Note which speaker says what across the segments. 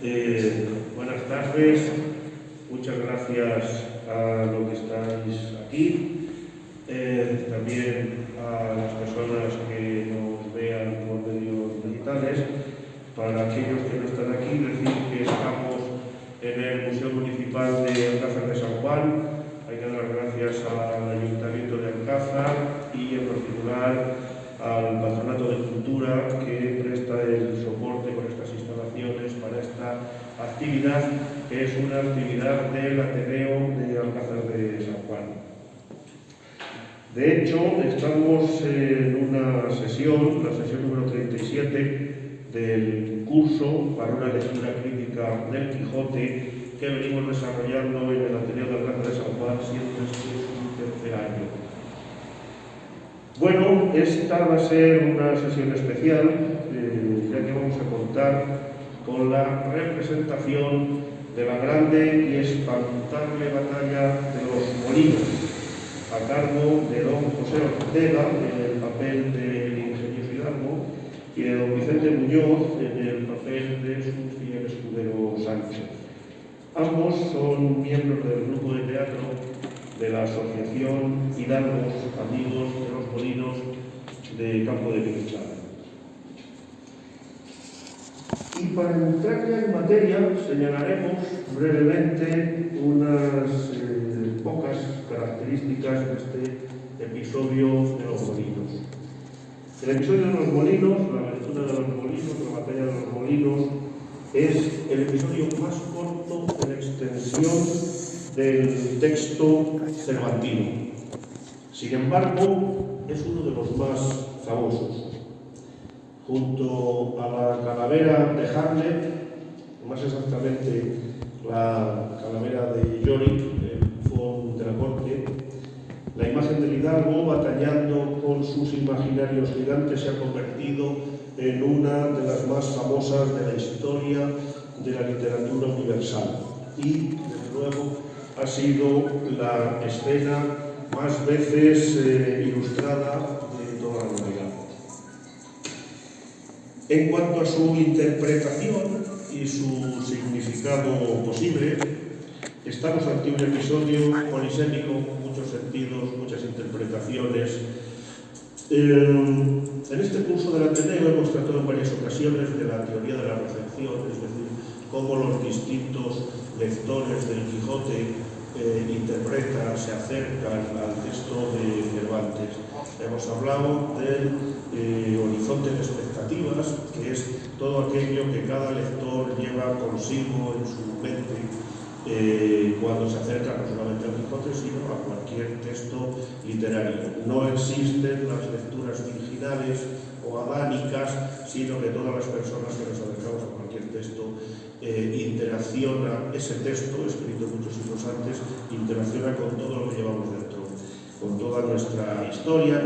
Speaker 1: Buenas tardes, muchas gracias a los que estáis aquí, también a las personas que nos vean por medios digitales. Para aquellos que no están aquí, decir que estamos en el Museo Municipal de Alcázar de San Juan. Hay que dar las gracias al Ayuntamiento de Alcázar y en particular al Patronato de Cultura que presta el soporte con estas instalaciones para esta actividad, que es una actividad del Ateneo de Alcázar de San Juan. De hecho, estamos en una sesión, la sesión número 37 del curso para una lectura crítica del Quijote que venimos desarrollando en el Ateneo de Alcázar de San Juan, siendo este su tercer año. Bueno, esta va a ser una sesión especial, ya que vamos a contar con la representación de la grande y espantable batalla de los Molinos, a cargo de don José Ortega en el papel del ingenioso Hidalgo y de don Vicente Muñoz en el papel de su fiel escudero Sancho. Ambos son miembros del grupo de teatro de la Asociación Hidalgos Amigos de los Molinos de Campo de Guijuelo. Y para entrar ya en materia, señalaremos brevemente unas pocas características de este episodio de los Molinos. El episodio de los Molinos, la aventura de los Molinos, la batalla de los Molinos, es el episodio más corto en extensión del texto cervantino. Sin embargo, es uno de los más famosos. Junto a la calavera de Hamlet, más exactamente la calavera de Yorick, el bufón de la corte, la imagen del Hidalgo batallando con sus imaginarios gigantes se ha convertido en una de las más famosas de la historia de la literatura universal y, desde luego, ha sido la escena más veces ilustrada de toda la humanidad. En cuanto a su interpretación y su significado posible, estamos ante un episodio polisémico, muchos sentidos, muchas interpretaciones. En este curso del Ateneo hemos tratado en varias ocasiones de la teoría de la recepción, es decir, cómo los distintos lectores del Quijote interpretan, se acercan al texto de Cervantes. Hemos hablado del horizonte de expectativas, que es todo aquello que cada lector lleva consigo en su mente cuando se acerca no solamente al Quijote, sino a cualquier texto literario. No existen las lecturas virginales o adánicas, sino que todas las personas que nos acercamos a cualquier texto interacciona, ese texto, escrito muchos siglos antes, interacciona con todo lo que llevamos dentro, con toda nuestra historia,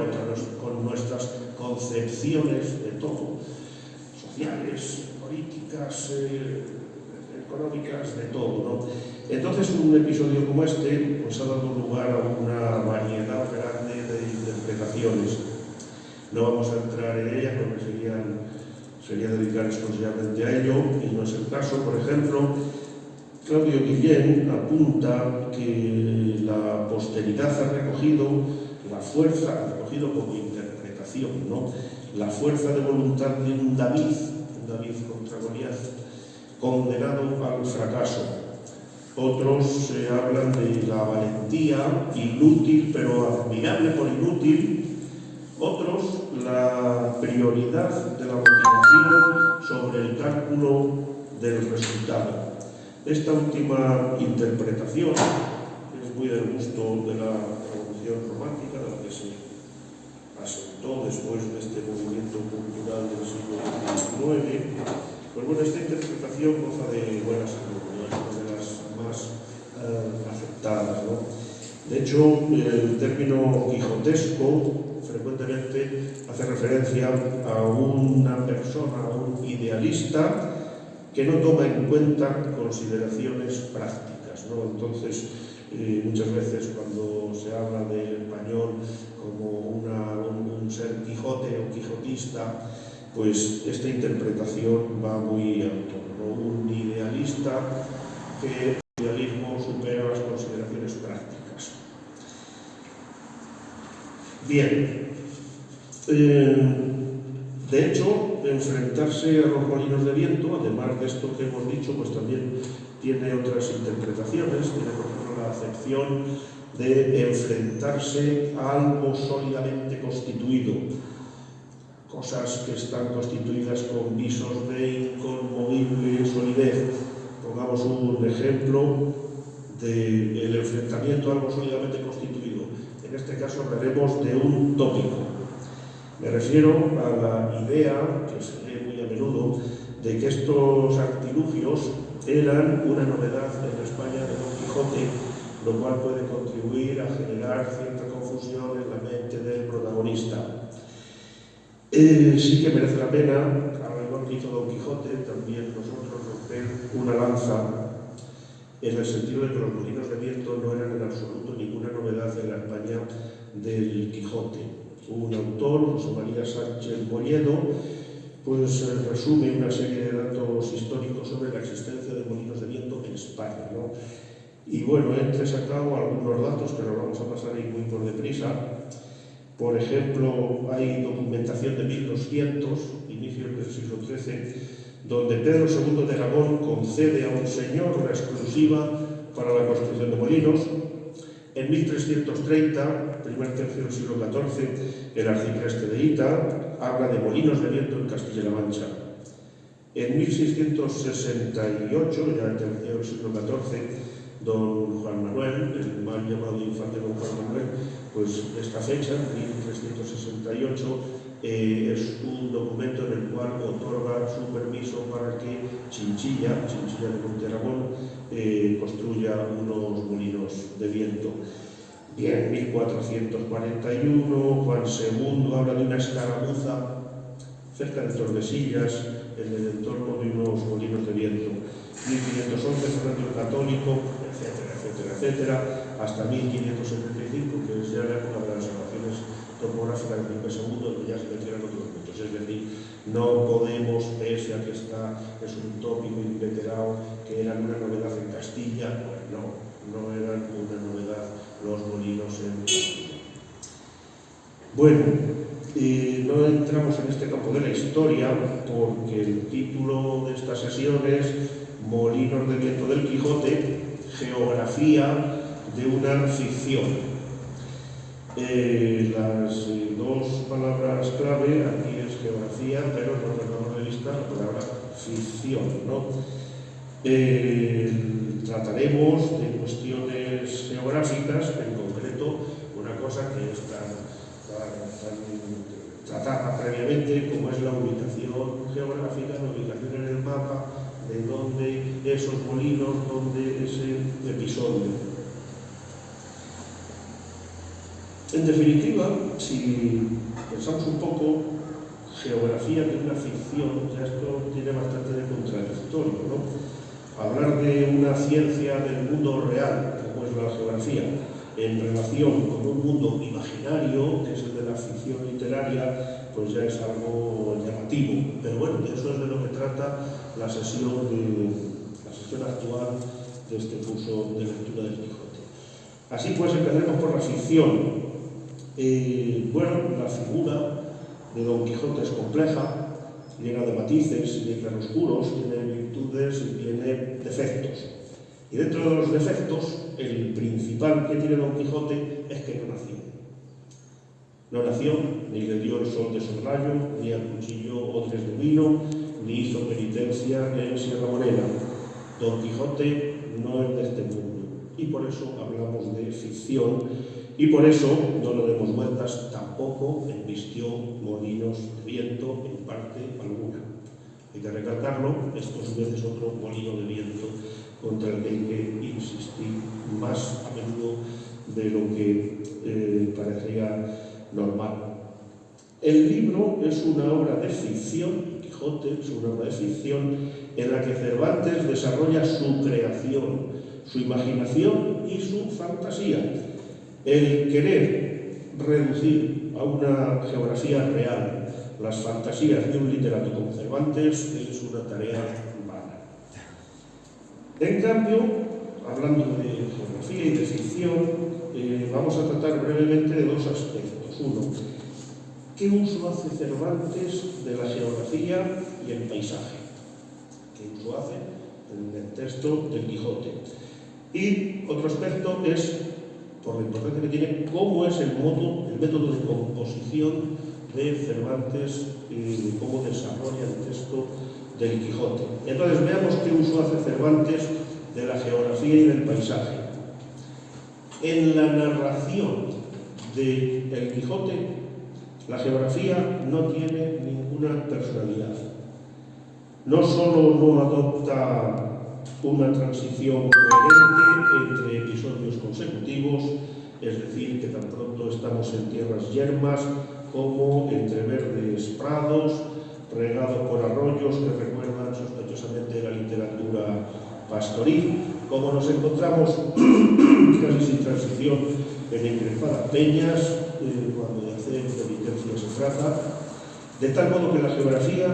Speaker 1: con nuestras concepciones de todo, sociales, políticas, económicas, de todo, ¿no? Entonces, un episodio como este pues, ha dado lugar a una variedad grande de interpretaciones. No vamos a entrar en ellas porque sería dedicar exclusivamente a ello, y no es el caso. Por ejemplo, Claudio Guillén apunta que la posteridad ha recogido la fuerza, ha recogido como interpretación, ¿no?, la fuerza de voluntad de un David contra Goliat, condenado al fracaso. Otros hablan de la valentía, inútil pero admirable por inútil. Otros, la prioridad de la motivación sobre el cálculo del resultado. Esta última interpretación es muy del gusto de la Revolución Romántica, de la que se asentó después de este movimiento cultural del siglo XIX. Pues bueno, esta interpretación goza de buena salud, ¿no? Es una de las más aceptadas, ¿no? De hecho, el término quijotesco frecuentemente hace referencia a una persona, a un idealista que no toma en cuenta consideraciones prácticas, ¿no? Entonces, muchas veces cuando se habla del español como un ser Quijote o quijotista, pues esta interpretación va muy a tono, ¿no? Un idealista demuestra que el idealismo supera las consideraciones prácticas. Bien, de hecho, enfrentarse a los molinos de viento, además de esto que hemos dicho, pues también tiene otras interpretaciones. Tiene, por ejemplo, la acepción de enfrentarse a algo sólidamente constituido, cosas que están constituidas con visos de inconmovible solidez. Pongamos un ejemplo del enfrentamiento a algo sólidamente constituido. En este caso hablaremos de un tópico. Me refiero a la idea, que se lee muy a menudo, de que estos artilugios eran una novedad en la España de Don Quijote, lo cual puede contribuir a generar cierta confusión en la mente del protagonista. Sí que merece la pena, al igual que hizo Don Quijote, también nosotros romper una lanza en el sentido de que los molinos de viento no eran en absoluto ninguna novedad en la España del Quijote. Un autor, José María Sánchez Bolledo, pues resume una serie de datos históricos sobre la existencia de molinos de viento en España, ¿no? Y bueno, he sacado algunos datos que nos vamos a pasar ahí muy por deprisa. Por ejemplo, hay documentación de 1200, inicios del siglo XIII, donde Pedro II de Aragón concede a un señor la exclusiva para la construcción de molinos. En 1330, primer tercio del siglo XIV, el arcipreste de Hita habla de molinos de viento en Castilla-La Mancha. En 1668, ya el tercio del siglo XIV, don Juan Manuel, el mal llamado infante don Juan Manuel, pues esta fecha, 1368, es un documento en el cual otorga su permiso para que Chinchilla de Monte Aragón, construya unos molinos de viento. Bien, 1441, Juan II habla de una escaramuza cerca de Tordesillas, en el entorno de unos molinos de viento. 1511, Fernando el Católico, etcétera, hasta 1575, que es ya la época de las observaciones topográficas de Felipe II, donde ya se metieron otros puntos. Es decir, no podemos, pese a que es un tópico inveterado, que eran una novedad en Castilla, pues no eran una novedad los molinos en Castilla. Bueno, no entramos en este campo de la historia porque el título de estas sesiones, Molinos de viento del Quijote, geografía de una ficción. Las dos palabras clave aquí es geografía, pero no perdamos de vista la palabra ficción, ¿no? Trataremos de cuestiones geográficas, en concreto una cosa que es tan tratada previamente como es la ubicación geográfica, la ubicación en el mapa de dónde esos molinos, dónde ese episodio. En definitiva, si pensamos un poco, geografía de una ficción, ya esto tiene bastante de contradictorio, ¿no? Hablar de una ciencia del mundo real, como es la geografía, en relación con un mundo imaginario, que es el de la ficción literaria, pues ya es algo llamativo. Pero bueno, eso es de lo que trata la sesión actual de este curso de lectura del Quijote. Así pues, empezaremos por la ficción. Bueno, la figura de Don Quijote es compleja, llena de matices y de claroscuros, tiene virtudes y tiene defectos. Y dentro de los defectos, el principal que tiene Don Quijote es que no nació. No nació, ni le dio el sol de soslayo, ni al cuchillo odres de vino, ni hizo penitencia en Sierra Morena. Don Quijote no es de este mundo, y por eso hablamos de ficción, y por eso, no lo demos vueltas, tampoco embistió molinos de viento en parte alguna. Hay que recalcarlo, esto a su vez es otro molino de viento contra el que hay que insistir más a menudo de lo que parecería normal. El libro es una obra de ficción, Quijote es una obra de ficción en la que Cervantes desarrolla su creación, su imaginación y su fantasía. El querer reducir a una geografía real las fantasías de un literato como Cervantes es una tarea vana. En cambio, hablando de geografía y de ficción, vamos a tratar brevemente de dos aspectos. Uno, ¿qué uso hace Cervantes de la geografía y el paisaje? ¿Qué uso hace en el texto del Quijote? Y otro aspecto es, por la importancia que tiene, cómo es el método de composición de Cervantes y cómo desarrolla el texto del Quijote. Entonces veamos qué uso hace Cervantes de la geografía y del paisaje. En la narración del Quijote, la geografía no tiene ninguna personalidad. No solo no adopta una transición coherente entre episodios consecutivos, es decir, que tan pronto estamos en tierras yermas como entre verdes prados, regado por arroyos que recuerdan sospechosamente la literatura pastoril, como nos encontramos casi sin transición en encrespadas peñas, cuando de hacer penitencia se trata, de tal modo que la geografía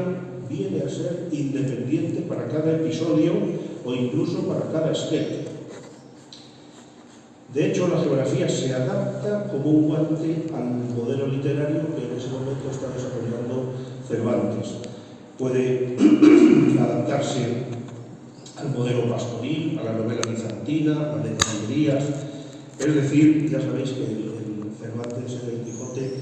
Speaker 1: viene a ser independiente para cada episodio o incluso para cada aspecto. De hecho, la geografía se adapta como un guante al modelo literario que en ese momento está desarrollando Cervantes. Puede adaptarse al modelo pastoril, a la novela bizantina, a la de caballerías. Es decir, ya sabéis que el Cervantes en el Quijote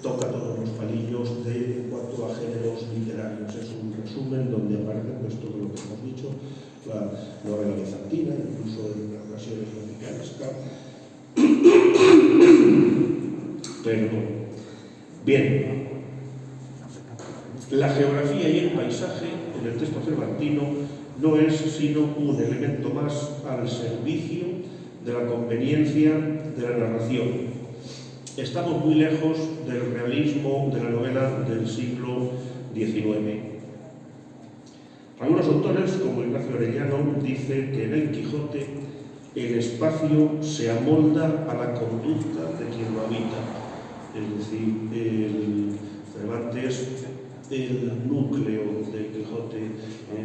Speaker 1: toca todos los palillos en cuanto a géneros literarios. Es un resumen donde aparecen pues, todo lo que hemos dicho, la novela bizantina, incluso en ocasiones la picaresca. Perdón. Bien, la geografía y el paisaje en el texto cervantino no es sino un elemento más al servicio de la conveniencia de la narración. Estamos muy lejos del realismo de la novela del siglo XIX. Algunos autores, como Ignacio Arellano, dicen que en el Quijote el espacio se amolda a la conducta de quien lo habita. Es decir, el Cervantes, el núcleo del Quijote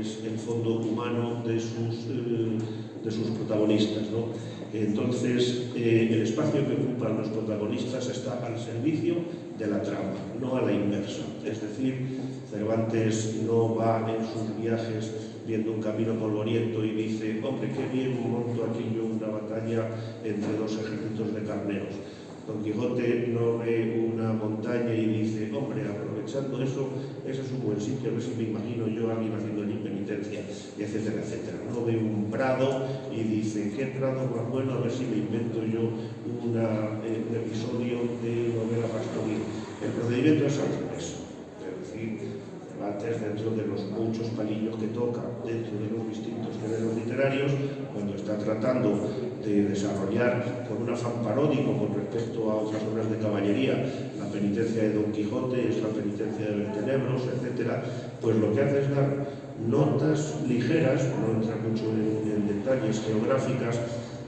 Speaker 1: es el fondo humano de sus protagonistas, ¿no? Entonces, el espacio que ocupan los protagonistas está al servicio de la trama, no a la inversa. Es decir, Cervantes no va en sus viajes viendo un camino polvoriento y dice, hombre, qué bien monto aquí yo una batalla entre dos ejércitos de carneros. Don Quijote no ve una montaña y dice, hombre, aprovechando eso, ese es un buen sitio, a ver si me imagino yo a alguien haciendo allí penitencia, y etcétera, etcétera. No ve un prado y dice, qué prado más bueno, a ver si me invento yo un episodio de novela pastoril. El procedimiento es al revés. Es decir, Cervantes, dentro de los muchos palillos que toca, dentro de los distintos géneros literarios, cuando está tratando de desarrollar con un afán paródico con respecto a otras obras de caballería, la penitencia de Don Quijote, es la penitencia de Beltenebros, etc., pues lo que hace es dar notas ligeras, no entra mucho en detalles geográficas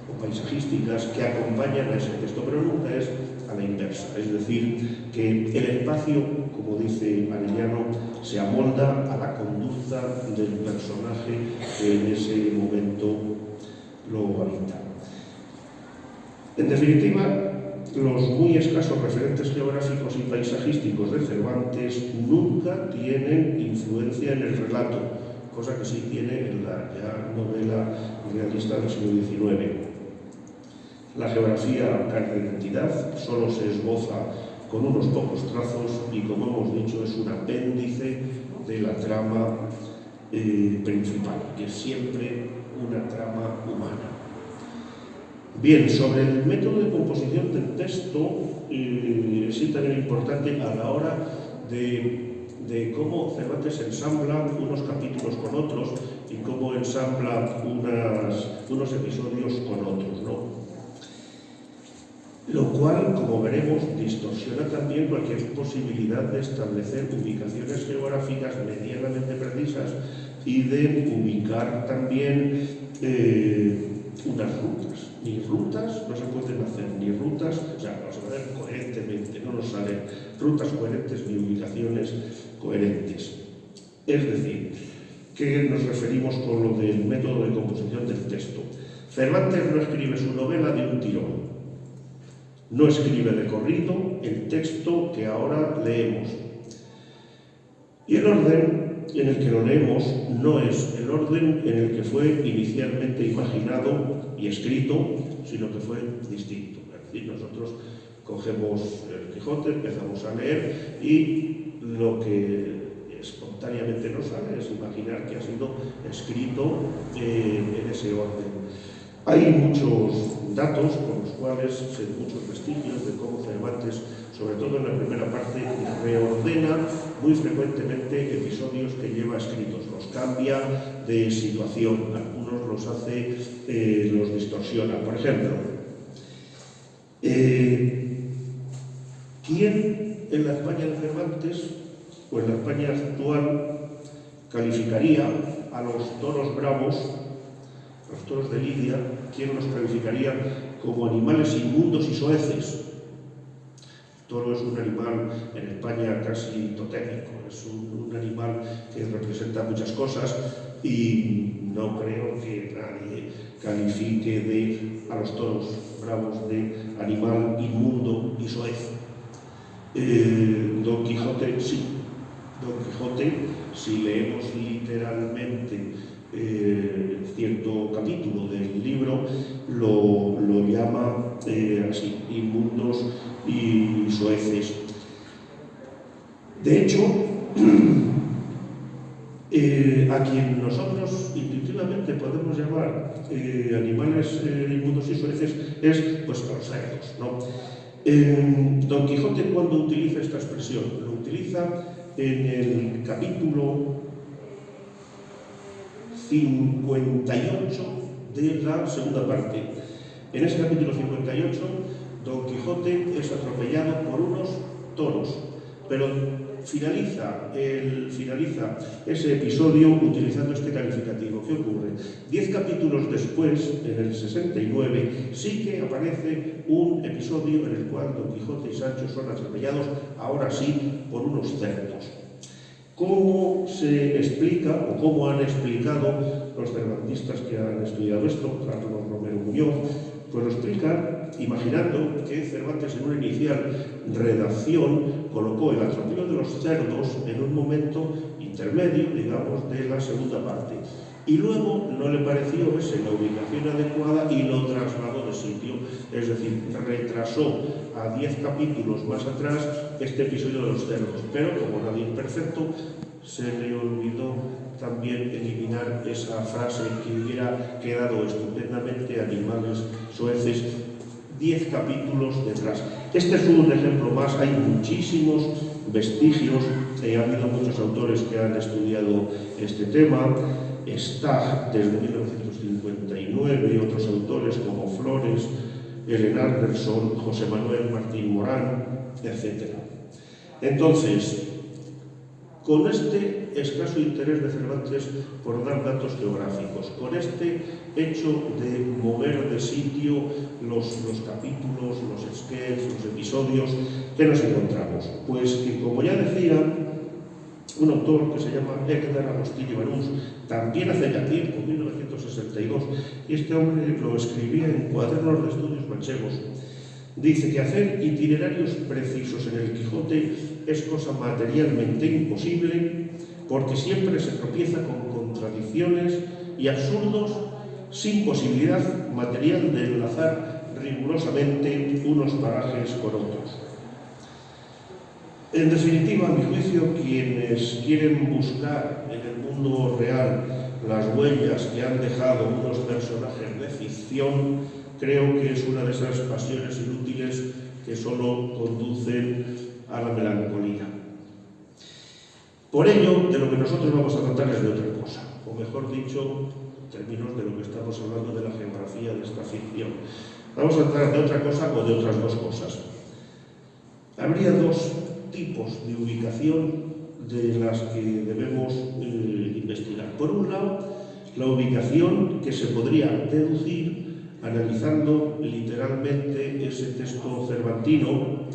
Speaker 1: o paisajísticas que acompañan a ese texto, pero nunca es a la inversa. Es decir, que el espacio, como dice Arellano, se amolda a la conducta del personaje que en ese momento lo habita. En definitiva, los muy escasos referentes geográficos y paisajísticos de Cervantes nunca tienen influencia en el relato, cosa que sí tiene en la ya novela realista del siglo XIX. La geografía carga identidad, solo se esboza con unos pocos trazos y, como hemos dicho, es un apéndice de la trama principal, que es siempre una trama humana. Bien, sobre el método de composición del texto, sí también importante a la hora de cómo Cervantes ensambla unos capítulos con otros y cómo ensambla unos episodios con otros, ¿no? Lo cual, como veremos, distorsiona también cualquier posibilidad de establecer ubicaciones geográficas medianamente precisas y de ubicar también unas rutas. Ni rutas no se pueden hacer, ni rutas, o sea, no se pueden hacer coherentemente, no nos salen rutas coherentes ni ubicaciones coherentes. Es decir, ¿Qué nos referimos con lo del método de composición del texto? Cervantes no escribe su novela de un tirón. No escribe de corrido el texto que ahora leemos. Y el orden en el que lo leemos no es el orden en el que fue inicialmente imaginado y escrito, sino que fue distinto. Es decir, nosotros cogemos el Quijote, empezamos a leer y lo que espontáneamente nos sale es imaginar que ha sido escrito en ese orden. Hay muchos datos con los cuales, muchos vestigios de cómo Cervantes, sobre todo en la primera parte, reordena muy frecuentemente episodios que lleva escritos, los cambia de situación, algunos los hace, los distorsiona. Por ejemplo, ¿quién en la España de Cervantes o en la España actual calificaría a los toros bravos, los toros de Lidia, quién los calificaría como animales inmundos y soeces? El toro es un animal en España casi totémico, es un animal que representa muchas cosas y no creo que nadie califique a los toros bravos de animal inmundo y soez. Don Quijote sí. Don Quijote, si leemos literalmente cierto capítulo del libro, lo llama así, inmundos y soeces. De hecho, a quien nosotros intuitivamente podemos llamar animales inmundos y soeces es pues a los cerdos, ¿no? Don Quijote, ¿cuándo utiliza esta expresión? Lo utiliza en el capítulo 58 de la segunda parte. En ese capítulo 58, Don Quijote es atropellado por unos toros, pero finaliza ese episodio utilizando este calificativo. ¿Qué ocurre? 10 capítulos después, en el 69, sí que aparece un episodio en el cual Don Quijote y Sancho son atropellados, ahora sí, por unos cerdos. ¿Cómo se explica, o cómo han explicado los cervantistas que han estudiado esto, Carlos Romero Muñoz? Pues lo explican imaginando que Cervantes en una inicial redacción colocó el atropello de los cerdos en un momento intermedio, digamos, de la segunda parte. Y luego no le pareció esa la ubicación adecuada y lo trasladó de sitio, es decir, retrasó a 10 capítulos más atrás este episodio de los cerdos. Pero como nadie es perfecto, se le olvidó también eliminar esa frase que hubiera quedado estupendamente animales soeces 10 capítulos detrás. Este es un ejemplo más, hay muchísimos vestigios, ha habido muchos autores que han estudiado este tema. Está desde 1959 otros autores como Flores, Ellen Anderson, José Manuel Martín Morán, etc. Entonces, con este escaso interés de Cervantes por dar datos geográficos, con este hecho de mover de sitio los capítulos, los sketches, los episodios, ¿qué nos encontramos? Pues que, como ya decía, un autor que se llama Héctor Agustín Ibarús, también hace ya tiempo, 1962, y este hombre lo escribía en Cuadernos de Estudios Manchegos. Dice que hacer itinerarios precisos en el Quijote es cosa materialmente imposible porque siempre se tropieza con contradicciones y absurdos sin posibilidad material de enlazar rigurosamente unos parajes con otros. En definitiva, a mi juicio, quienes quieren buscar en el mundo real las huellas que han dejado unos personajes de ficción, creo que es una de esas pasiones inútiles que solo conducen a la melancolía. Por ello, de lo que nosotros vamos a tratar es de otra cosa, o mejor dicho, en términos de lo que estamos hablando de la geografía de esta ficción. Vamos a tratar de otra cosa o de otras dos cosas. Habría dos tipos de ubicación de las que debemos investigar. Por un lado, la ubicación que se podría deducir analizando literalmente ese texto cervantino,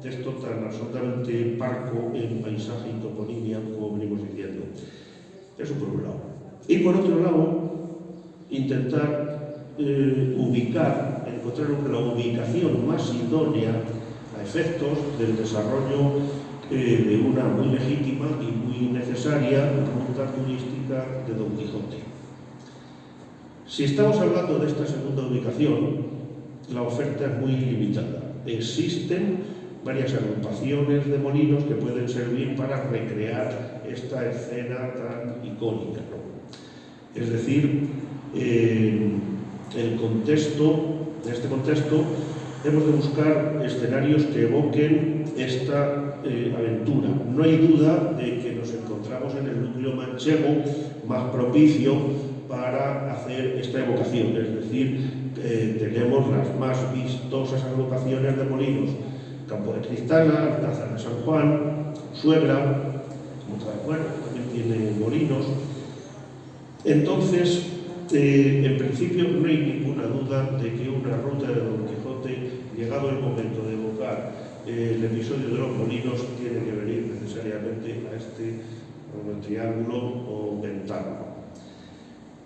Speaker 1: texto tan absolutamente parco en paisaje y toponimia, como venimos diciendo. Eso por un lado. Y por otro lado, intentar encontrar la ubicación más idónea a efectos del desarrollo de una muy legítima y muy necesaria ruta turística de Don Quijote. Si estamos hablando de esta segunda ubicación, la oferta es muy limitada. Existen varias agrupaciones de molinos que pueden servir para recrear esta escena tan icónica, ¿no? Es decir, en este contexto hemos de buscar escenarios que evoquen esta aventura. No hay duda de que nos encontramos en el núcleo manchego más propicio para hacer esta evocación, es decir, tenemos las más vistosas agrupaciones de molinos: Campo de Cristana, Alcázar de San Juan, Suegra, bueno, también tiene molinos. Entonces, en principio no hay ninguna duda de que una ruta de Don Quijote, llegado el momento de evocar el episodio de los molinos, tiene que venir necesariamente a este triángulo o ventana.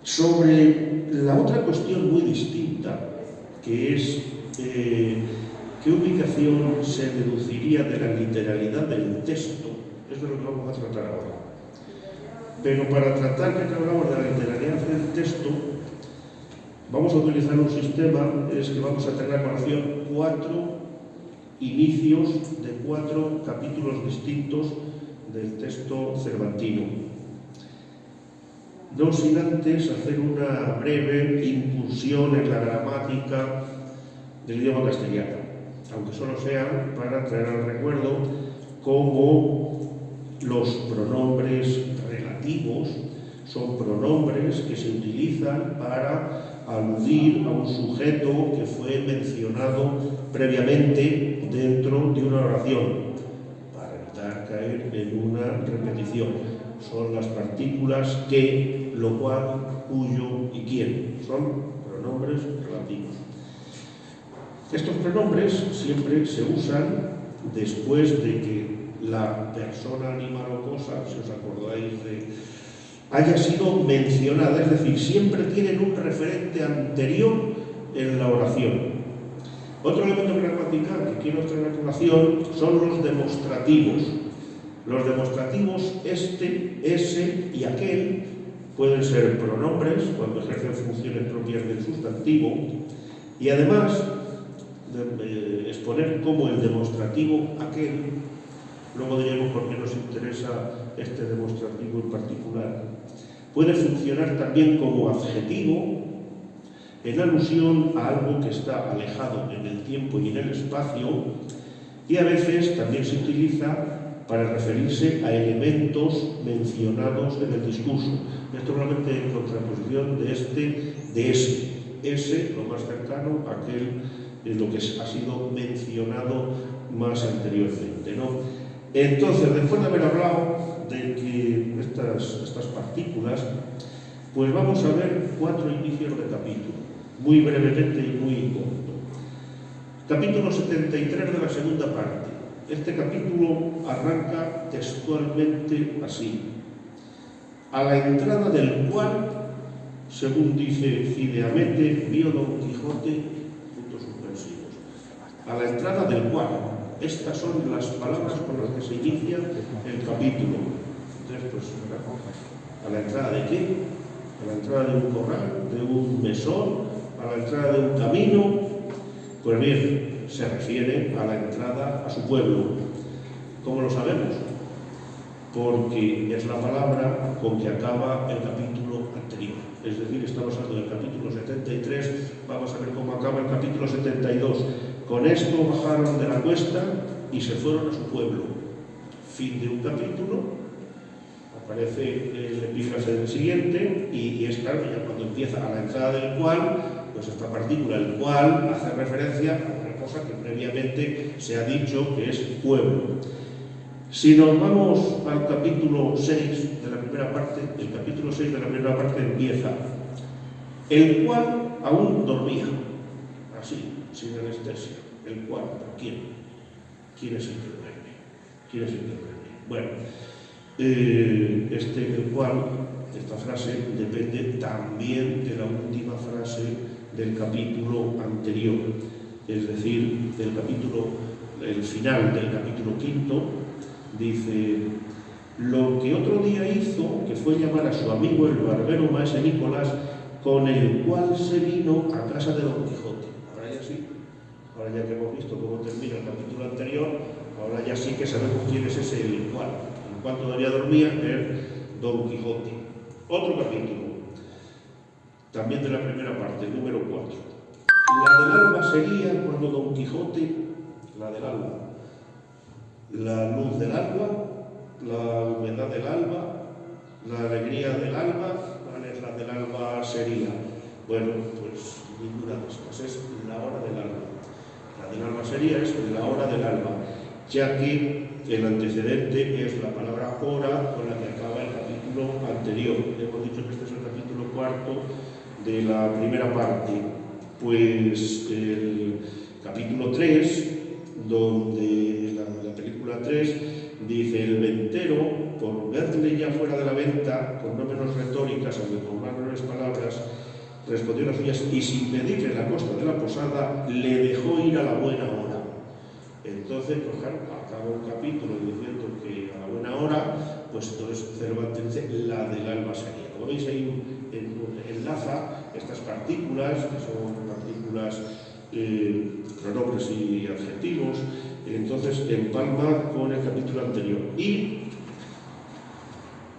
Speaker 1: Sobre la otra cuestión muy distinta, que es qué ubicación se deduciría de la literalidad del texto, eso es lo que vamos a tratar ahora. Pero para tratar que hablamos de la literalidad del texto, vamos a utilizar un sistema, es que vamos a tener a colación 4 inicios de 4 capítulos distintos del texto cervantino. No sin antes hacer una breve incursión en la gramática del idioma castellano, aunque solo sea para traer al recuerdo cómo los pronombres relativos son pronombres que se utilizan para aludir a un sujeto que fue mencionado previamente dentro de una oración, para evitar caer en una repetición. Son las partículas que, lo cual, cuyo y quién. Son pronombres relativos. Estos pronombres siempre se usan después de que la persona, animal o cosa, si os acordáis haya sido mencionada, es decir, siempre tienen un referente anterior en la oración. Otro elemento gramatical que quiero traer a colación son los demostrativos. Los demostrativos este, ese y aquel pueden ser pronombres cuando ejercen funciones propias del sustantivo, y además de exponer como el demostrativo aquel, luego diremos por qué nos interesa este demostrativo en particular, puede funcionar también como adjetivo en alusión a algo que está alejado en el tiempo y en el espacio, y a veces también se utiliza para referirse a elementos mencionados en el discurso. Esto realmente en contraposición de ese, lo más cercano, aquel en lo que ha sido mencionado más anteriormente, ¿no? Entonces, después de haber hablado de que estas partículas, pues vamos a ver 4 inicios de capítulo, muy brevemente y muy corto. Capítulo 73 de la segunda parte. Este capítulo arranca textualmente así: a la entrada del cual, según dice Fideamete, vio Don Quijote, puntos suspensivos. A la entrada del cual, estas son las palabras con las que se inicia el capítulo. Entonces, pues, ¿a la entrada de qué? A la entrada de un corral, de un mesón, a la entrada de un camino. Pues bien, se refiere a la entrada a su pueblo. ¿Cómo lo sabemos? Porque es la palabra con que acaba el capítulo anterior. Es decir, estamos hablando del capítulo 73, vamos a ver cómo acaba el capítulo 72. Con esto bajaron de la cuesta y se fueron a su pueblo. Fin de un capítulo, aparece el epígrafe del siguiente y es claro, ya cuando empieza a la entrada del cual, pues esta partícula, el cual, hace referencia a una cosa que previamente se ha dicho que es pueblo. Si nos vamos al capítulo 6 de la primera parte, el capítulo 6 de la primera parte empieza: el cual aún dormía, así, sin anestesia. El cual, ¿quién? ¿Quién es el que duerme? ¿Quién es el que duerme? Bueno, el cual
Speaker 2: esta frase depende también de la última frase del capítulo anterior, es decir, el final del capítulo 5 dice: lo que otro día hizo, que fue llamar a su amigo el barbero maese Nicolás, con el cual se vino a casa de Don Quijote. Ahora ya sí, ahora ya que hemos visto cómo termina el capítulo anterior, ahora ya sí que sabemos quién es ese el cual todavía dormía, es Don Quijote. Otro capítulo, también de la primera parte, número 4. La del alba sería cuando Don Quijote, la del alba, la luz del alba, la humedad del alba, la alegría del alba. ¿Cuál es la del alba sería? Bueno, pues ninguna de estas, es la hora del alba. La del alba sería es la hora del alba, ya que el antecedente es la palabra hora con la que acaba el capítulo anterior. Hemos dicho que este es el capítulo 4 de la primera parte. Pues el capítulo 3, donde la película 3 dice: el ventero, por verle ya fuera de la venta, con no menos retóricas, aunque con más breves palabras, respondió las suyas y sin pedirle la costa de la posada, le dejó ir a la buena hora. Entonces, pues claro, acaba un capítulo diciendo que a la buena hora, pues entonces Cervantes dice la del alba sería. Como veis, ahí enlaza estas partículas, que son partículas pronombres y adjetivos, entonces empalma con el capítulo anterior. Y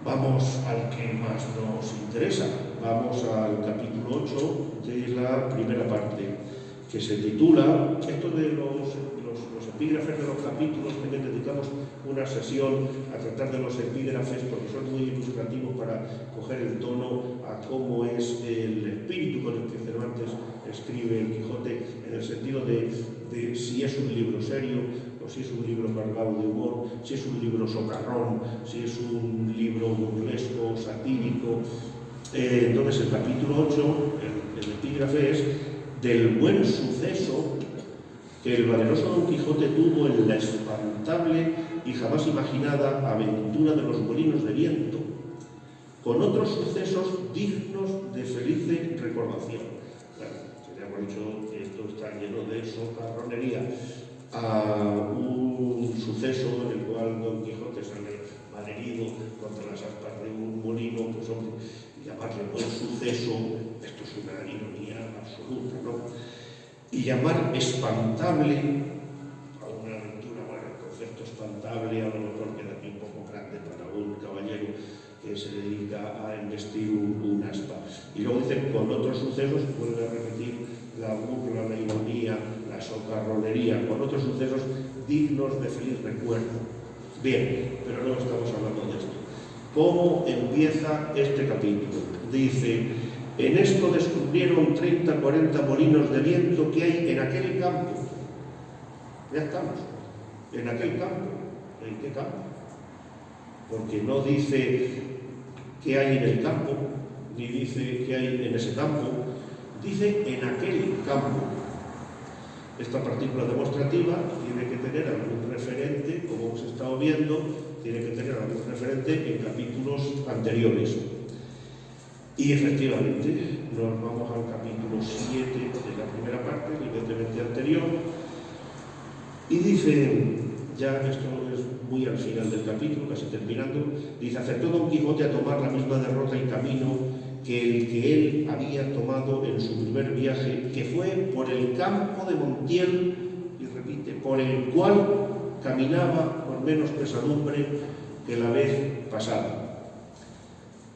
Speaker 2: vamos al que más nos interesa, vamos al capítulo 8 de la primera parte, que se titula, esto de los epígrafes de los capítulos, también dedicamos una sesión a tratar de los epígrafes porque son muy ilustrativos para coger el tono a cómo es el espíritu con el que Cervantes escribe el Quijote, en el sentido de si es un libro serio o si es un libro cargado de humor, si es un libro socarrón, si es un libro burlesco, satírico. Entonces el capítulo 8, el epígrafe es: del buen suceso que el valeroso Don Quijote tuvo en la espantable y jamás imaginada aventura de los molinos de viento, con otros sucesos dignos de feliz recordación. Bueno, ya hemos dicho que esto está lleno de socarronería. A un suceso en el cual Don Quijote sale malherido contra las aspas de un molino, pues hombre, llamarle buen suceso, esto es una ironía absoluta, ¿no? Y llamar espantable a una aventura, bueno, el concepto espantable a lo mejor queda aquí un poco grande para un caballero que se dedica a embestir un aspa. Y luego dicen, con otros sucesos, vuelve a repetir la burla, la ironía, la socarronería, con otros sucesos dignos de feliz recuerdo. Bien, pero no estamos hablando de esto. ¿Cómo empieza este capítulo? Dice: en esto descubrieron 30-40 molinos de viento que hay en aquel campo. Ya estamos, en aquel campo. ¿En qué campo? Porque no dice qué hay en el campo, ni dice qué hay en ese campo, dice en aquel campo. Esta partícula demostrativa tiene que tener algún referente, como hemos estado viendo, tiene que tener algún referente en capítulos anteriores. Y efectivamente, nos vamos al capítulo 7 de la primera parte, evidentemente anterior, y dice, ya esto es muy al final del capítulo, casi terminando, dice: acertó Don Quijote a tomar la misma derrota y camino que el que él había tomado en su primer viaje, que fue por el campo de Montiel, y repite, por el cual caminaba con menos pesadumbre que la vez pasada.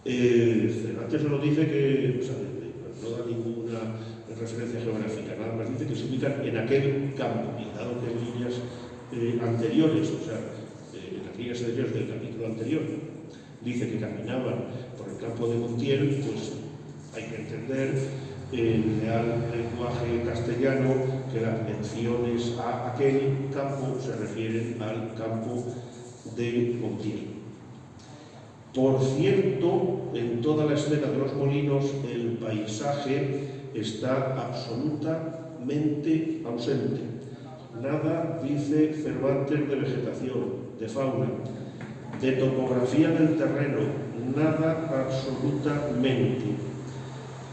Speaker 2: Cervantes solo dice que, o sea, no da ninguna referencia geográfica, nada más dice que se ubican en aquel campo, y dado que en líneas anteriores, o sea, en las líneas anteriores del capítulo anterior, dice que caminaban por el campo de Montiel, pues hay que entender en el lenguaje castellano que las menciones a aquel campo se refieren al campo de Montiel. Por cierto, en toda la escena de los molinos el paisaje está absolutamente ausente. Nada dice Cervantes de vegetación, de fauna.
Speaker 1: de topografía del terreno, nada absolutamente.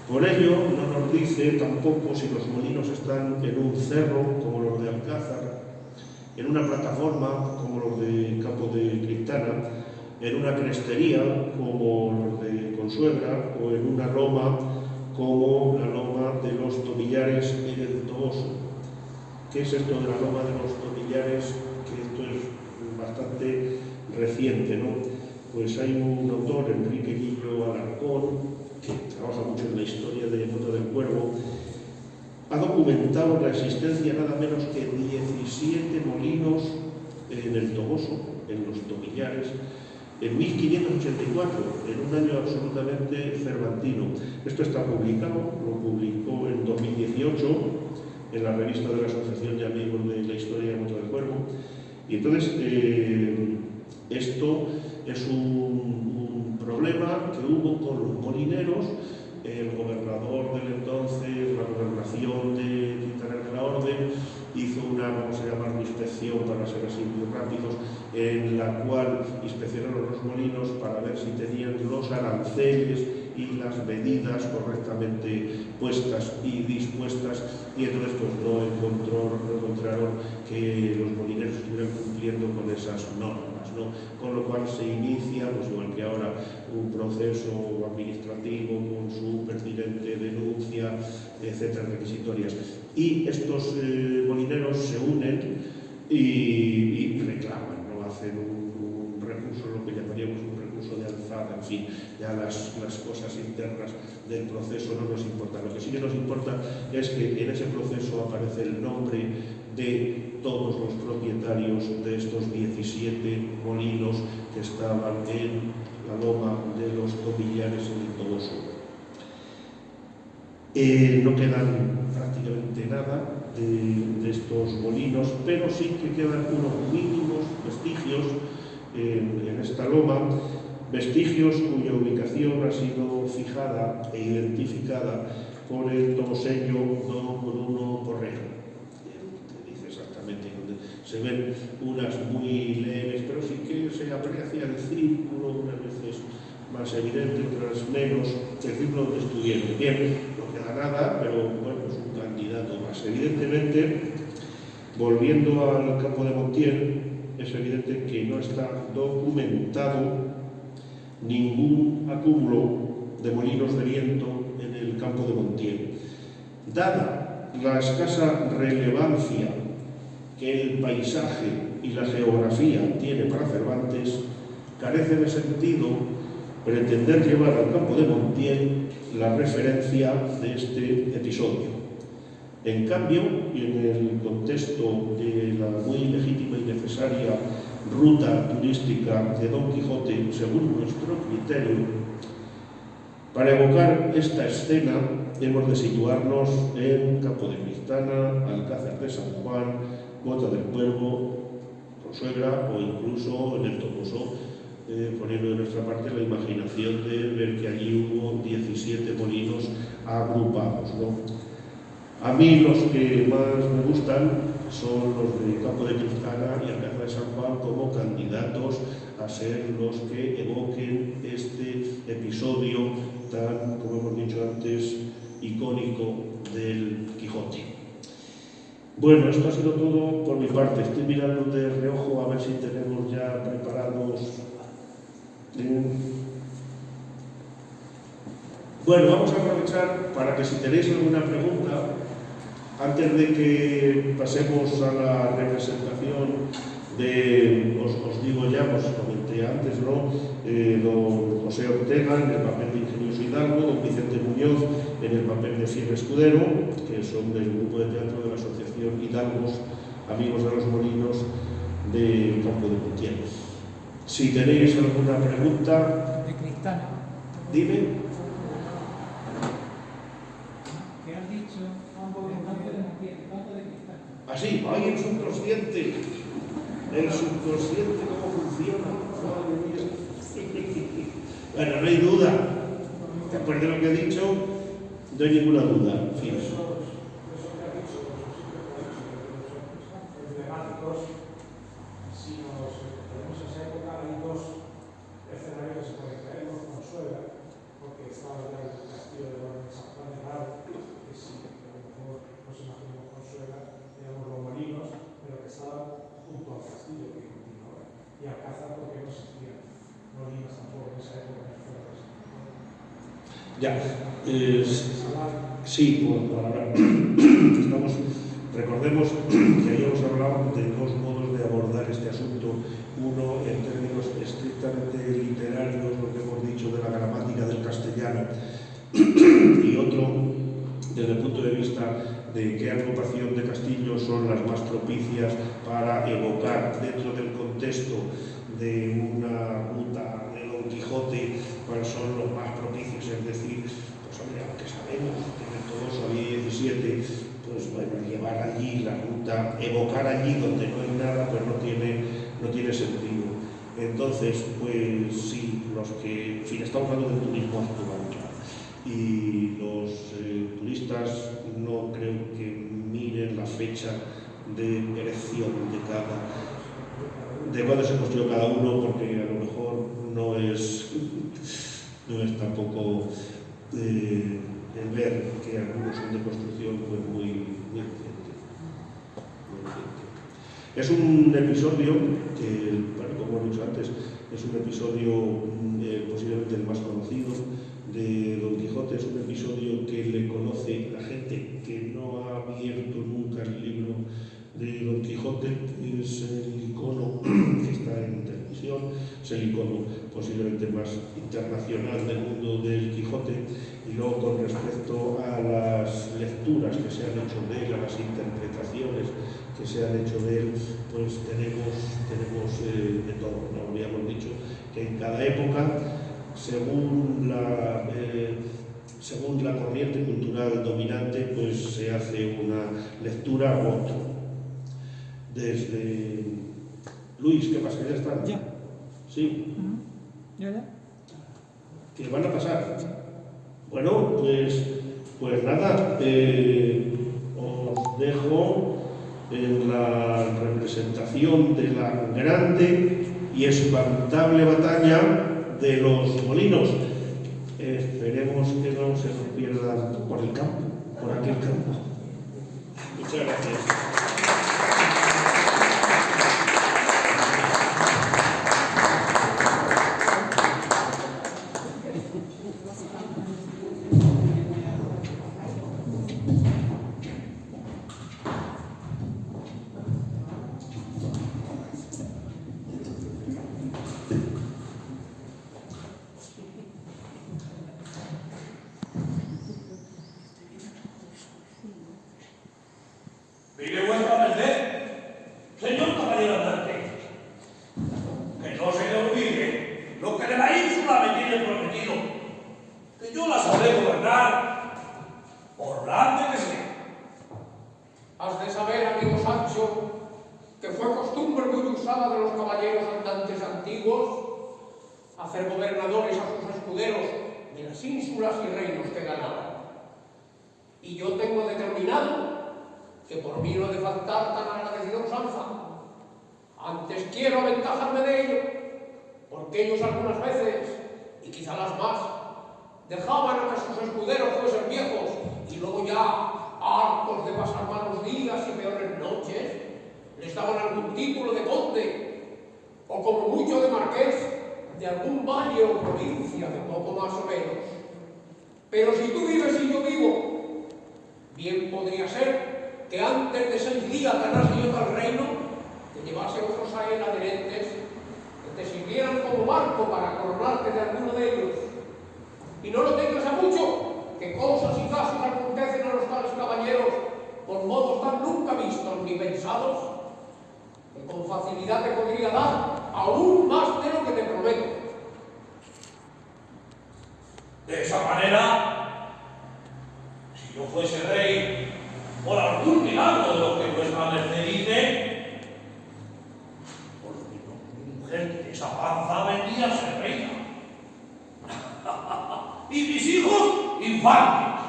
Speaker 1: Por ello, no nos dice tampoco si los molinos están en un cerro, como los de Alcázar, en una plataforma, como los de Campo de Criptana, en una crestería, como los de Consuegra, o en una loma, como la loma de los Tomillares en el Toboso. ¿Qué es esto de la loma de los Tomillares? Que esto es bastante reciente, ¿no? Pues hay un autor, Enrique Guillo Alarcón, que trabaja mucho en la historia de Mota del Cuervo, ha documentado la existencia nada menos que 17 molinos en el Toboso, en los Tomillares, en 1584, en un año absolutamente cervantino. Esto está publicado, lo publicó en 2018 en la revista de la Asociación de Amigos de la Historia de Mota del Cuervo. Y entonces, esto es un problema que hubo con los molineros. El gobernador del entonces, la gobernación de Quintana de la Orden, hizo una, vamos a llamarlo, inspección, para ser así muy rápidos, en la cual inspeccionaron los molinos para ver si tenían los aranceles y las medidas correctamente puestas y dispuestas, y entonces pues no encontraron que los molineros estuvieran cumpliendo con esas normas, ¿no? Con lo cual se inicia, pues igual que ahora, un proceso administrativo con su pertinente denuncia, etcétera, requisitorias. Y estos molineros se unen y reclaman, ¿no? Hacen un recurso, lo que llamaríamos un recurso de alzada, en fin, ya las cosas internas del proceso no nos importan. Lo que sí que nos importa es que en ese proceso aparece el nombre de todos los propietarios de estos 17 molinos que estaban en la loma de los Tomillares en el Toboso. No quedan prácticamente nada de estos molinos, pero sí que quedan unos mínimos vestigios en esta loma, vestigios cuya ubicación ha sido fijada e identificada por el toboseño don Bruno Porrero. Dice exactamente donde se ven unas muy leves, pero sí que se aprecia el círculo, unas veces más evidente, otras menos, el círculo donde estuvieron. Bien, no queda nada, pero bueno, es un candidato más. Evidentemente, volviendo al campo de Montiel, es evidente que no está documentado ningún acúmulo de molinos de viento en el campo de Montiel. Dada la escasa relevancia que el paisaje y la geografía tiene para Cervantes, carece de sentido pretender llevar al campo de Montiel la referencia de este episodio. En cambio, y en el contexto de la muy legítima y necesaria ruta turística de Don Quijote, según nuestro criterio, para evocar esta escena hemos de situarnos en Campo de Criptana, Alcázar de San Juan, Mota del Cuervo, Consuegra o incluso en el Toboso, poniendo de nuestra parte la imaginación de ver que allí hubo 17 molinos agrupados, ¿no? A mí los que más me gustan son los de Campo de Criptana y Alcázar de San Juan como candidatos a ser los que evoquen este episodio tan, como hemos dicho antes, icónico del Quijote. Bueno, esto ha sido todo por mi parte. Estoy mirando de reojo a ver si tenemos ya preparados. Bueno, vamos a aprovechar para que si tenéis alguna pregunta, antes de que pasemos a la representación de, os digo ya, os comenté antes, ¿no? Don José Ortega en el papel de Ingenioso Hidalgo, don Vicente Muñoz en el papel de Fiel Escudero, que son del grupo de teatro de la Asociación Hidalgos, Amigos de los Molinos del Campo de Montiel. Si tenéis alguna pregunta...
Speaker 3: De Criptana.
Speaker 1: Dime.
Speaker 3: ¿Qué has dicho? Campo de Criptana.
Speaker 1: Así, hay el subconsciente. El subconsciente, ¿cómo funciona? Madre mía. Bueno, no hay duda. Después de lo que he dicho, no hay ninguna duda. En fin.
Speaker 4: Si nos ponemos a esa época, hay dos
Speaker 2: Ya, sí, por hablar. Recordemos que habíamos hablado de dos modos de abordar este asunto. Uno en términos estrictamente literarios, lo que hemos dicho de la gramática del castellano, y otro desde el punto de vista de qué agrupación de castillos son las más propicias para evocar dentro del contexto de una ruta de Don Quijote, cuáles son los más propicios, es decir, pues hombre, aunque sabemos que en el Toboso había 17, pues bueno, llevar allí la ruta, evocar allí donde no hay nada, pues no tiene sentido. Entonces, pues sí, los que, en fin, estamos hablando del turismo actual, claro, y los turistas no creo que miren la fecha de erección de cuándo se construyó cada uno, porque a lo mejor no es tampoco el ver que algunos son de construcción pues muy reciente. Es un episodio que, bueno, como he dicho antes, es un episodio posiblemente el más conocido de Don Quijote. Es un episodio que le conoce la gente que no ha abierto nunca el libro de Don Quijote. Es el icono que está en televisión, es el icono posiblemente más internacional del mundo del Quijote. Y luego, con respecto a las lecturas que se han hecho de él, a las interpretaciones que se han hecho de él, pues tenemos de todo, ¿no? Habíamos dicho que en cada época, según la corriente cultural dominante, pues se hace una lectura u otra. Desde Luis, ¿qué pasa? ¿Ya están?
Speaker 3: Ya.
Speaker 2: Sí.
Speaker 3: ¿Ya?
Speaker 2: ¿Qué van a pasar? Bueno, pues nada, os dejo en la representación de la grande y espantable batalla de los molinos. Esperemos que no se nos pierdan por el campo, por aquel campo. Muchas gracias.
Speaker 4: Vive vuestra merced, señor caballero andante, que no se le olvide lo que de la ínsula me tiene prometido, que yo la sabré gobernar, por grande que sea.
Speaker 5: Has de saber, amigo Sancho, que fue costumbre muy usada de los caballeros andantes antiguos hacer gobernadores a sus escuderos de las ínsulas y reinos que ganaban. Y yo tengo determinado que por mí no ha de faltar tan agradecida usanza. Antes quiero aventajarme de ello, porque ellos algunas veces, y quizá las más, dejaban a que sus escuderos fuesen viejos y luego ya, hartos de pasar malos días y peores noches, les daban algún título de conde, o como mucho de marqués, de algún valle o provincia de poco más o menos. Pero si tú vives y yo vivo, bien podría ser que antes de 6 días ganase yo tal reino, te llevase otros a él adherentes, que te sirvieran como barco para coronarte de alguno de ellos. Y no lo tengas a mucho, que cosas y casos acontecen a los tales caballeros por modos tan nunca vistos ni pensados, que con facilidad te podría dar aún más de lo que te prometo.
Speaker 4: De esa manera, si yo fuese rey, por algún milagro de lo que vuestra merced dice, por lo que mi mujer de esa panza vendría a ser reina. Y mis hijos, infantes.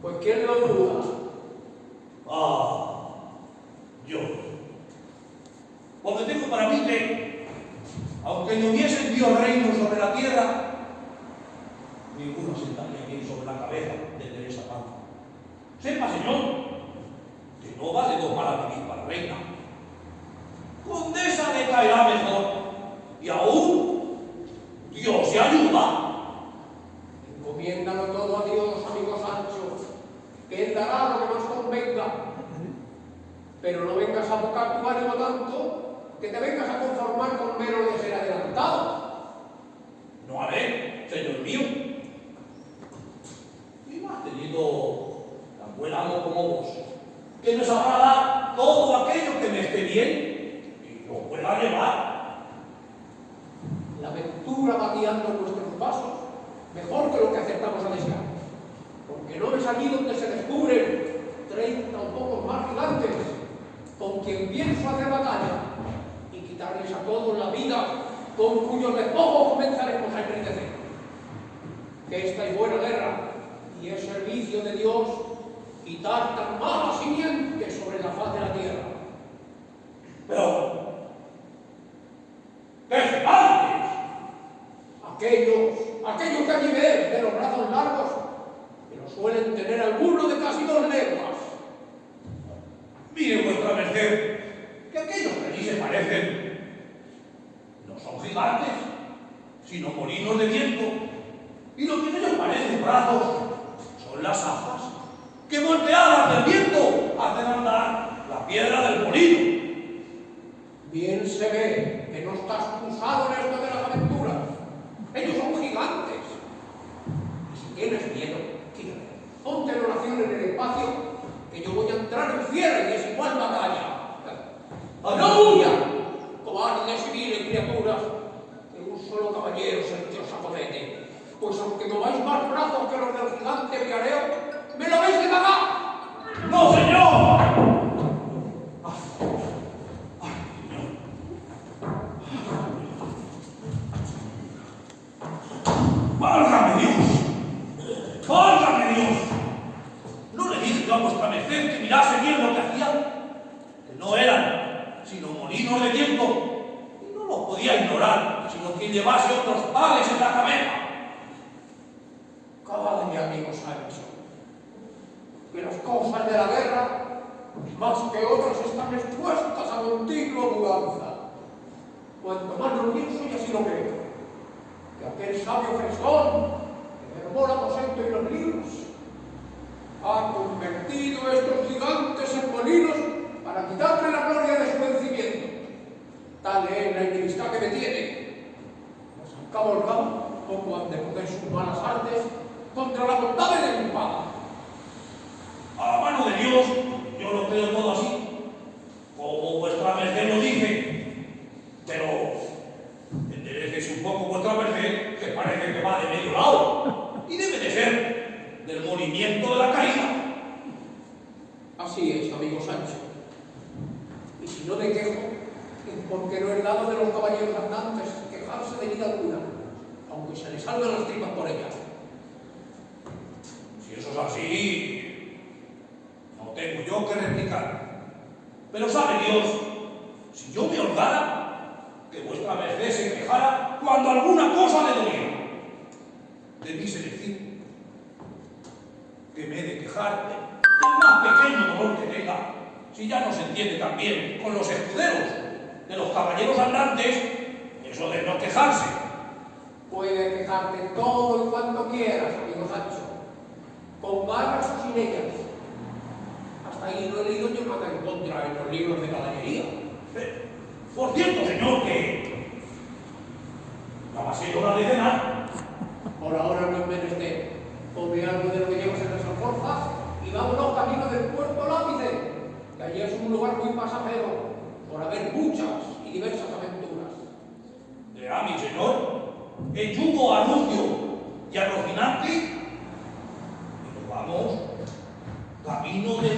Speaker 5: Pues ¿quién lo duda?
Speaker 4: Yo. Porque tengo para mí que, aunque no hubiesen Dios reino sobre la tierra, ninguno sentaría aquí sobre la cabeza de Teresa Panza. Sepa, señor, que no vale 2 para vivir para reina. Condesa le caerá mejor, y aún Dios se ayuda.
Speaker 5: Encomíndalo todo a Dios, amigo Sancho, que Él dará lo que nos convenga. Pero no vengas a abocar tu ánimo tanto que te vengas a conformar con menos de ser adelantado.
Speaker 4: No haré, señor mío. Y más teniendo tan buen amo como vos, que me sabrá dar todo aquello que me esté bien y lo pueda llevar.
Speaker 5: La aventura va guiando nuestros pasos mejor que lo que acertamos a desear. Porque no es allí donde se descubren 30 o pocos más gigantes con quien pienso hacer batalla y quitarles a todos la vida con cuyos despojos comenzaremos a enriquecer. Que esta es buena guerra y es servicio de Dios quitar tan mala simiente sobre la faz de la tierra.
Speaker 4: Pero, ¡qué gigantes!
Speaker 5: Aquellos que allí ves de los brazos largos, pero suelen tener alguno de casi 2 leguas.
Speaker 4: Mire vuestra merced, que aquellos que allí se parecen no son gigantes, sino molinos de viento, y lo que en ellos parecen brazos son las asas que volteadas del viento hacen andar la piedra del molino.
Speaker 5: Bien se ve que no estás cruzado en esto de las aventuras. Ellos son gigantes. Y si tienes miedo, quítate. Ponte en oración en el espacio, que yo voy a entrar en cierre y desigual batalla. ¡No huyan, cobardes civiles criaturas, que un solo caballero se os acomete! Pues aunque tomáis más brazos que los del gigante Viareo, ¡me lo habéis de pagar!
Speaker 4: ¡No, señor! ¡Válgame Dios! ¡Válgame Dios! ¿No le dije yo a vuestra merced que mirase bien lo que hacían? Que no eran sino molinos de viento, y no los podía ignorar, sino que llevase otros pales en la cabeza.
Speaker 5: Cállate, amigo Sancho, que las cosas de la guerra, más que otras, están expuestas a continua mudanza. Cuanto más lo pienso y así lo veo, que aquel sabio frescón que mermó el aposento y los libros ha convertido a estos gigantes en molinos para quitarle la gloria de su vencimiento. Tal es la enemistad que me tiene. Mas al cabo al cabo, poco han de poder sus malas artes contra la bondad de mi padre.
Speaker 4: A la mano de Dios, yo lo creo todo así, como vuestra merced lo dice, pero enderecese un poco vuestra merced, que parece que va de medio lado, y debe de ser del movimiento de la caída.
Speaker 5: Así es, amigo Sancho. Y si no me quejo, es porque no he dado de los caballeros andantes quejarse de vida alguna, aunque se les salgan las tripas por ellas.
Speaker 4: Si eso es así, no tengo yo que replicar. Pero sabe Dios, si yo me holgara, que vuestra merced se quejara cuando alguna cosa le doliera. Debíse decir que me he de quejar del más pequeño dolor que tenga, si ya no se entiende tan bien con los escuderos de los caballeros andantes, eso de no quejarse.
Speaker 5: Puedes quejarte todo y cuanto quieras, amigo Sancho, con garras o sin ellas. Hasta ahí no he leído yo nada en contra en los libros de caballería.
Speaker 4: Por cierto, señor, que ya va a ser hora de cenar.
Speaker 5: Por ahora no es menester. Come algo de lo que llevas en las alforjas y vámonos camino del puerto Lápice, que allí es un lugar muy pasajero, por haber muchas y diversas aventuras.
Speaker 4: Verá, mi señor, el yugo a Lucio y a Rocinante, y nos vamos camino de